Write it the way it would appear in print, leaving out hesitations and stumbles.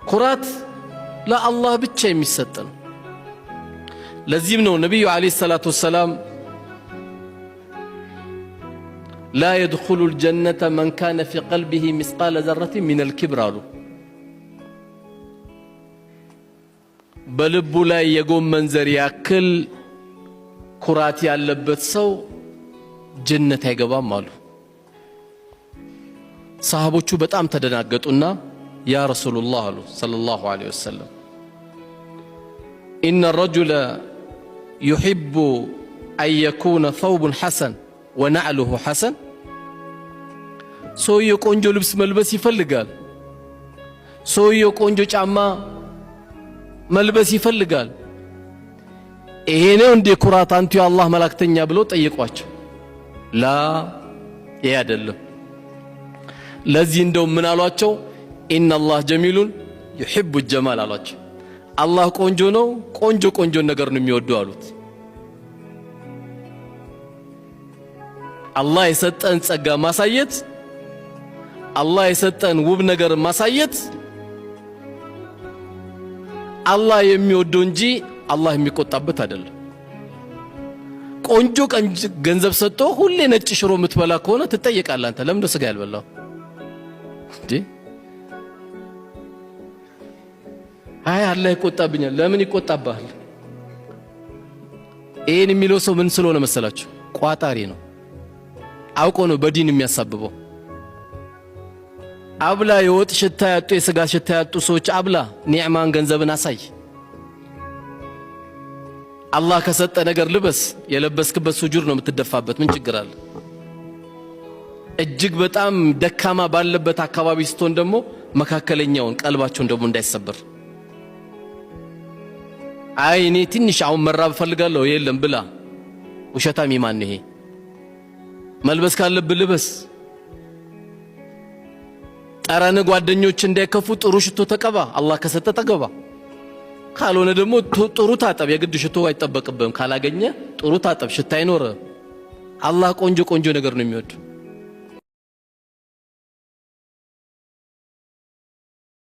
ኩራት ለአላህ ብቻ የሚሰጥ ነው። ለዚህም ነው ነቢዩ ዓለይሂ ሰላቱ ወሰላም ላ የድኹሉ ልጀነተ መን ካነ ፊ ቀልቢሂ ሚስቃለ ዘረትን ሚነል ኪብር አሉ። በልቡ ላይ የጎመን ዘር ያክል ኩራት ያለበት ሰው ጀነት አይገባም አሉ። ሰሃቦቹ በጣም ተደናገጡና ያ ረሱሉላህ አሉ ሰለላሁ ዐለይሂ ወሰለም ኢነ ረጁለ ዩሒቡ አን የኩነ ተውቡን ሐሰን ወነዕሉሁ ሐሰን። ሰውየው ቆንጆ ልብስ መልበስ ይፈልጋል። ሰውየው ቆንጆ ጫማ መልበስ ይፈልጋል። ይሄ ነው እንደ ኩራት አንቱ የአላህ መላእክተኛ ብለው ጠየቋቸው። ላ ይሄ አይደለም። ለዚህ እንደው ምን አሏቸው? ኢነላህ ጀሚሉን ዩሒቡ ጀማል አሏቸው። አላህ ቆንጆ ነው፣ ቆንጆ ነገር ነው የሚወደው አሉት። አላህ የሰጠን ጸጋ ማሳየት፣ አላህ የሰጠን ውብ ነገር ማሳየት አላህ የሚወደው እንጂ አላህ የሚቆጣበት አይደለም። ቆንጆ ገንዘብ ሰጥቶ ሁሌ ነጭ ሽሮ የምትበላ ከሆነ ትጠየቃለህ። አንተ ለምን ስጋ ያልበላው እንዴ? አይ አላህ ይቆጣብኛል። ለምን ይቆጣብሃል? ይሄን የሚለው ሰው ምን ስለሆነ መሰላችሁ? ቋጣሪ ነው። አውቆ ነው በዲን የሚያሳብበው። አብላ የወጥ ሽታ ያጡ የስጋ ሽታ ያጡ ሰዎች አብላ፣ ኒዕማን ገንዘብን አሳይ። አላህ ከሰጠ ነገር ልበስ። የለበስክበት ሱጁድ ነው የምትደፋበት። ምን ችግር አለ? እጅግ በጣም ደካማ ባለበት አካባቢ ስትሆን ደግሞ መካከለኛውን ቀልባቸውን ደግሞ እንዳይሰበር። አይ እኔ ትንሽ አሁን መራብ ፈልጋለሁ፣ የለም ብላ። ውሸታም ይማን ይሄ? መልበስ ካለብህ ልበስ። ጠረን ጓደኞች እንዳይከፉ ጥሩ ሽቶ ተቀባ። አላህ ከሰጠ ተገባ። ካልሆነ ደግሞ ጥሩ ታጠብ። የግድ ሽቶ አይጠበቅብህም። ካላገኘ ጥሩ ታጠብ፣ ሽታ አይኖር። አላህ ቆንጆ ነገር ነው የሚወድ።